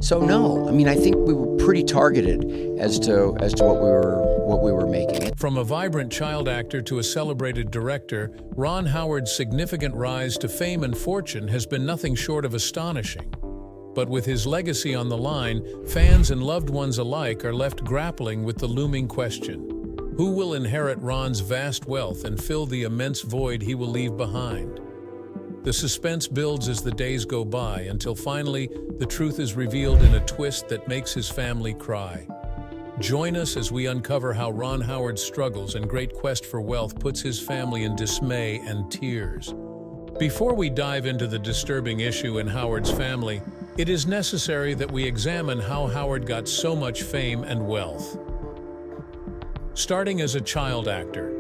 So no, I mean, I think we were pretty targeted as to what we were making. From a vibrant child actor to a celebrated director, Ron Howard's significant rise to fame and fortune has been nothing short of astonishing. But with his legacy on the line, fans and loved ones alike are left grappling with the looming question: who will inherit Ron's vast wealth and fill the immense void he will leave behind? The suspense builds as the days go by until finally the truth is revealed in a twist that makes his family cry. Join us as we uncover how Ron Howard's struggles and great quest for wealth puts his family in dismay and tears. Before we dive into the disturbing issue in Howard's family, it is necessary that we examine how Howard got so much fame and wealth. Starting as a child actor,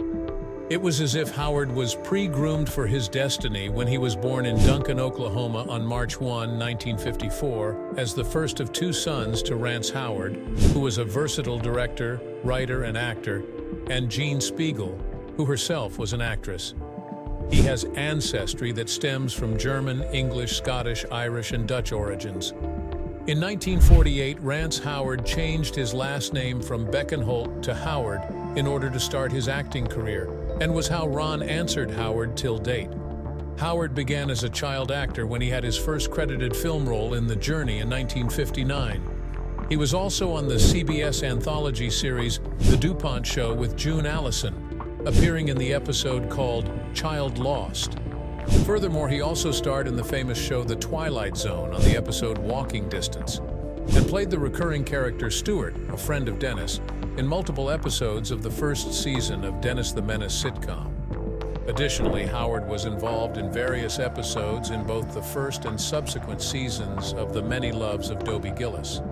it was as if Howard was pre-groomed for his destiny when he was born in Duncan, Oklahoma on March 1, 1954, as the first of two sons to Rance Howard, who was a versatile director, writer, and actor, and Jean Spiegel, who herself was an actress. He has ancestry that stems from German, English, Scottish, Irish, and Dutch origins. In 1948, Rance Howard changed his last name from Beckenholt to Howard in order to start his acting career, and was how Ron answered Howard till date. Howard began as a child actor when he had his first credited film role in The Journey in 1959. He was also on the CBS anthology series The DuPont Show with June Allison, appearing in the episode called Child Lost. Furthermore, he also starred in the famous show The Twilight Zone on the episode Walking Distance, and played the recurring character Stuart, a friend of Dennis, in multiple episodes of the first season of Dennis the Menace sitcom. Additionally, Howard was involved in various episodes in both the first and subsequent seasons of The Many Loves of Dobie Gillis.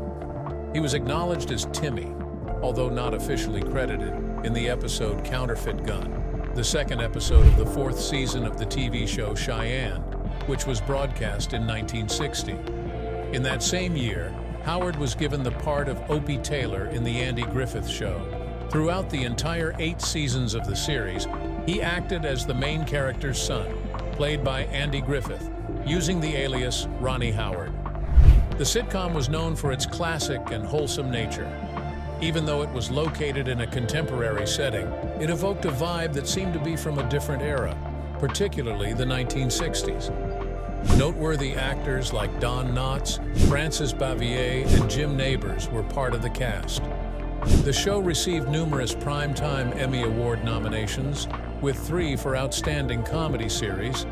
He was acknowledged as Timmy, although not officially credited, in the episode Counterfeit Gun, the second episode of the fourth season of the TV show Cheyenne, which was broadcast in 1960. In that same year, Howard was given the part of Opie Taylor in The Andy Griffith Show. Throughout the entire 8 seasons of the series, he acted as the main character's son, played by Andy Griffith, using the alias Ronnie Howard. The sitcom was known for its classic and wholesome nature. Even though it was located in a contemporary setting, it evoked a vibe that seemed to be from a different era, particularly the 1960s. Noteworthy actors like Don Knotts, Francis Bavier, and Jim Nabors were part of the cast. The show received numerous Primetime Emmy Award nominations, with 3 for Outstanding Comedy Series,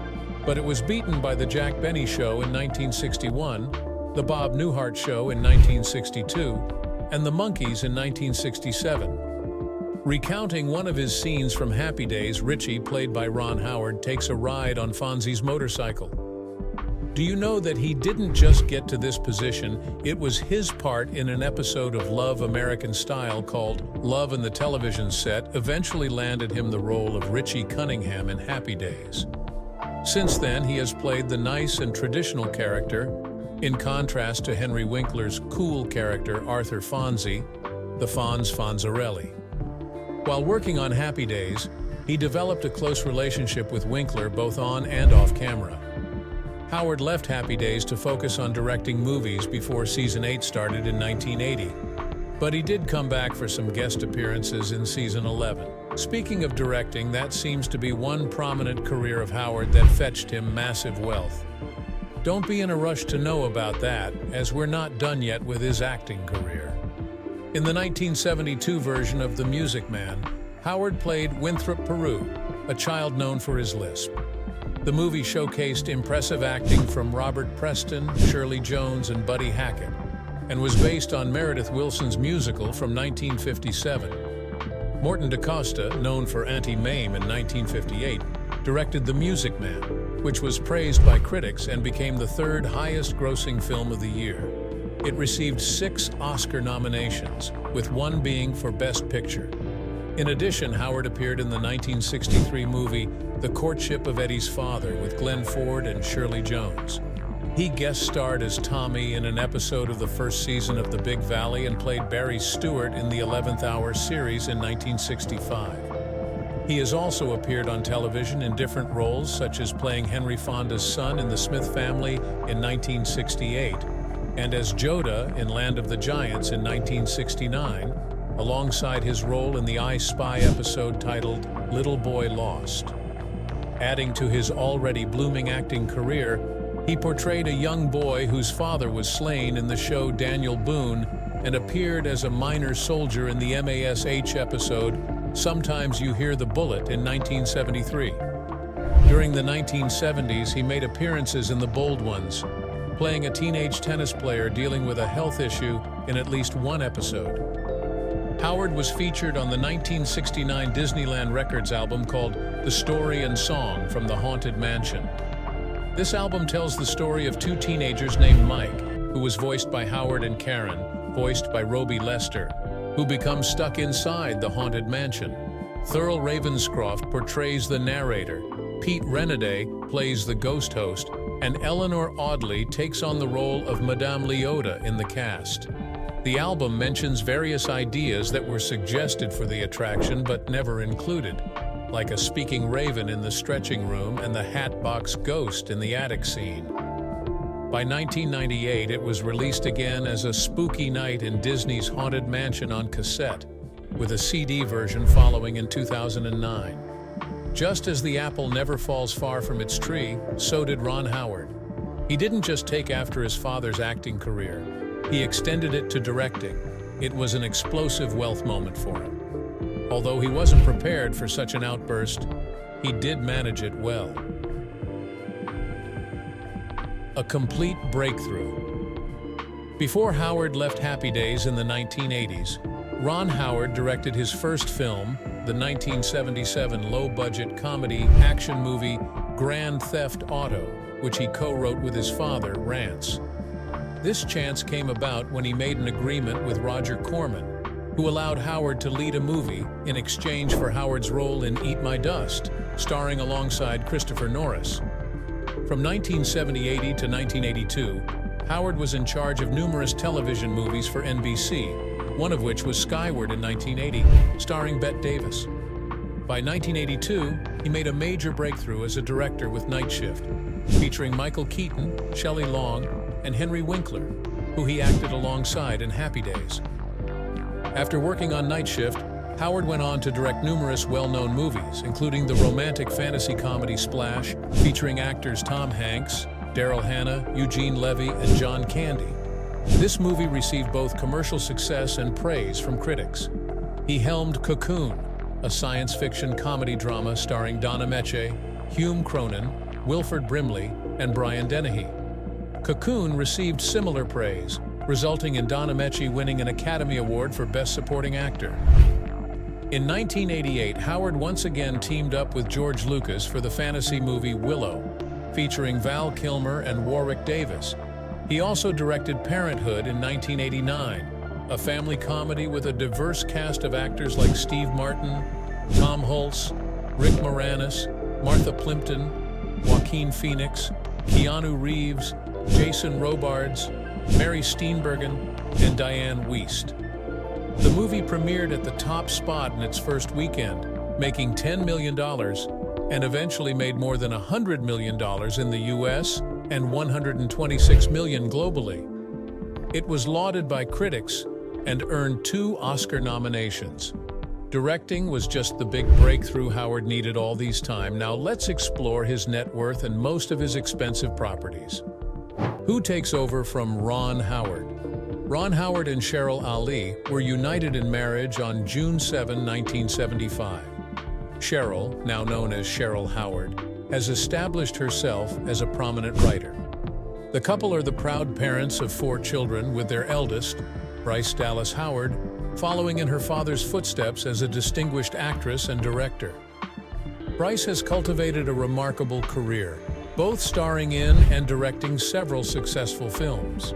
but it was beaten by The Jack Benny Show in 1961, The Bob Newhart Show in 1962, and The Monkees in 1967. Recounting one of his scenes from Happy Days, Richie, played by Ron Howard, takes a ride on Fonzie's motorcycle. Do you know that he didn't just get to this position, it was his part in an episode of Love American Style called Love and the Television Set eventually landed him the role of Richie Cunningham in Happy Days. Since then, he has played the nice and traditional character, in contrast to Henry Winkler's cool character Arthur Fonzie, the Fonz Fonzarelli. While working on Happy Days, he developed a close relationship with Winkler both on and off camera. Howard left Happy Days to focus on directing movies before Season 8 started in 1980, but he did come back for some guest appearances in Season 11. Speaking of directing, that seems to be one prominent career of Howard that fetched him massive wealth. Don't be in a rush to know about that, as we're not done yet with his acting career. In the 1972 version of The Music Man, Howard played Winthrop Peru, a child known for his lisp. The movie showcased impressive acting from Robert Preston, Shirley Jones, and Buddy Hackett, and was based on Meredith Willson's musical from 1957. Morton DaCosta, known for Auntie Mame in 1958, directed The Music Man, which was praised by critics and became the 3rd highest-grossing film of the year. It received 6 Oscar nominations, with 1 being for Best Picture. In addition, Howard appeared in the 1963 movie The Courtship of Eddie's Father with Glenn Ford and Shirley Jones. He guest starred as Tommy in an episode of the first season of The Big Valley and played Barry Stewart in the 11th Hour series in 1965. He has also appeared on television in different roles, such as playing Henry Fonda's son in The Smith Family in 1968, and as Yoda in Land of the Giants in 1969, alongside his role in the I Spy episode titled Little Boy Lost. Adding to his already blooming acting career, he portrayed a young boy whose father was slain in the show Daniel Boone and appeared as a minor soldier in the MASH episode Sometimes You Hear the Bullet in 1973. During the 1970s, he made appearances in The Bold Ones, playing a teenage tennis player dealing with a health issue in at least one episode. Howard was featured on the 1969 Disneyland Records album called The Story and Song from the Haunted Mansion. This album tells the story of two teenagers named Mike, who was voiced by Howard, and Karen, voiced by Roby Lester, who become stuck inside the Haunted Mansion. Thurl Ravenscroft portrays the narrator, Pete Renaday plays the ghost host, and Eleanor Audley takes on the role of Madame Leota in the cast. The album mentions various ideas that were suggested for the attraction but never included, like a speaking raven in the stretching room and the Hatbox Ghost in the attic scene. By 1998, it was released again as a spooky night in Disney's Haunted Mansion on cassette, with a CD version following in 2009. Just as the apple never falls far from its tree, so did Ron Howard. He didn't just take after his father's acting career. He extended it to directing. It was an explosive wealth moment for him. Although he wasn't prepared for such an outburst, he did manage it well. A complete breakthrough. Before Howard left Happy Days in the 1980s, Ron Howard directed his first film, the 1977 low-budget comedy action movie Grand Theft Auto, which he co-wrote with his father, Rance. This chance came about when he made an agreement with Roger Corman, who allowed Howard to lead a movie in exchange for Howard's role in Eat My Dust, starring alongside Christopher Norris. From 1978 to 1982, Howard was in charge of numerous television movies for NBC, one of which was Skyward in 1980, starring Bette Davis. By 1982, he made a major breakthrough as a director with Night Shift, featuring Michael Keaton, Shelley Long, and Henry Winkler, who he acted alongside in Happy Days. After working on Night Shift, Howard went on to direct numerous well-known movies, including the romantic fantasy comedy Splash, featuring actors Tom Hanks, Daryl Hannah, Eugene Levy, and John Candy. This movie received both commercial success and praise from critics. He helmed Cocoon, a science fiction comedy drama starring Donna Meche, Hume Cronin, Wilford Brimley, and Brian Dennehy. Cocoon received similar praise, resulting in Donna Meche winning an Academy Award for Best Supporting Actor. In 1988, Howard once again teamed up with George Lucas for the fantasy movie Willow, featuring Val Kilmer and Warwick Davis. He also directed Parenthood in 1989, a family comedy with a diverse cast of actors like Steve Martin, Tom Hulce, Rick Moranis, Martha Plimpton, Joaquin Phoenix, Keanu Reeves, Jason Robards, Mary Steenburgen, and Diane Wiest. The movie premiered at the top spot in its first weekend, making $10 million, and eventually made more than $100 million in the US and $126 million globally. It was lauded by critics and earned 2 Oscar nominations. Directing was just the big breakthrough Howard needed all these time. Now let's explore his net worth and most of his expensive properties. Who takes over from Ron Howard? Ron Howard and Cheryl Ali were united in marriage on June 7, 1975. Cheryl, now known as Cheryl Howard, has established herself as a prominent writer. The couple are the proud parents of 4 children, with their eldest, Bryce Dallas Howard, following in her father's footsteps as a distinguished actress and director. Bryce has cultivated a remarkable career, both starring in and directing several successful films.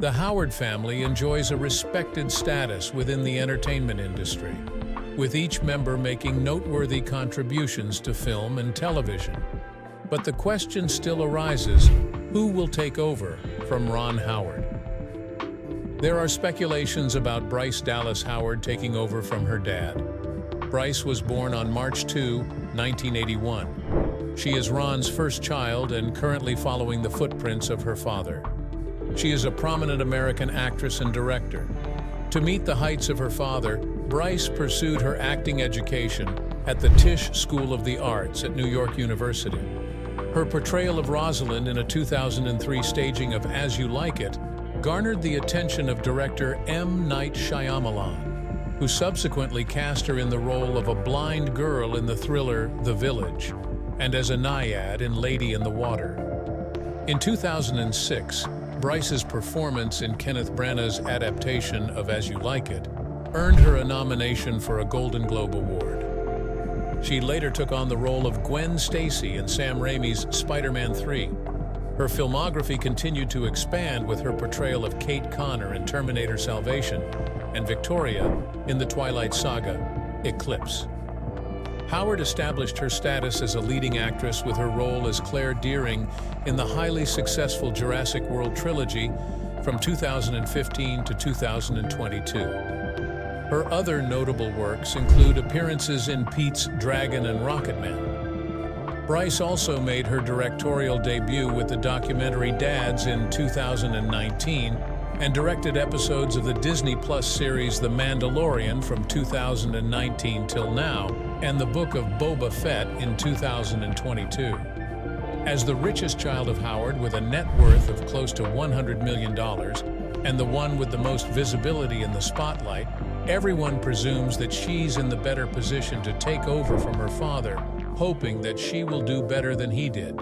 The Howard family enjoys a respected status within the entertainment industry, with each member making noteworthy contributions to film and television. But the question still arises, who will take over from Ron Howard? There are speculations about Bryce Dallas Howard taking over from her dad. Bryce was born on March 2, 1981. She is Ron's first child and currently following the footprints of her father. She is a prominent American actress and director. To meet the heights of her father, Bryce pursued her acting education at the Tisch School of the Arts at New York University. Her portrayal of Rosalind in a 2003 staging of As You Like It garnered the attention of director M. Night Shyamalan, who subsequently cast her in the role of a blind girl in the thriller The Village, and as a naiad in Lady in the Water. In 2006, Bryce's performance in Kenneth Branagh's adaptation of As You Like It earned her a nomination for a Golden Globe Award. She later took on the role of Gwen Stacy in Sam Raimi's Spider-Man 3. Her filmography continued to expand with her portrayal of Kate Connor in Terminator Salvation and Victoria in the Twilight Saga, Eclipse. Howard established her status as a leading actress with her role as Claire Dearing in the highly successful Jurassic World trilogy from 2015 to 2022. Her other notable works include appearances in Pete's Dragon and Rocketman. Bryce also made her directorial debut with the documentary Dads in 2019 and directed episodes of the Disney Plus series The Mandalorian from 2019 till now, and the Book of Boba Fett in 2022. As the richest child of Howard with a net worth of close to $100 million, and the one with the most visibility in the spotlight, everyone presumes that she's in the better position to take over from her father, hoping that she will do better than he did.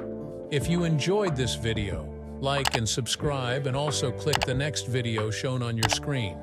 If you enjoyed this video, like and subscribe, and also click the next video shown on your screen.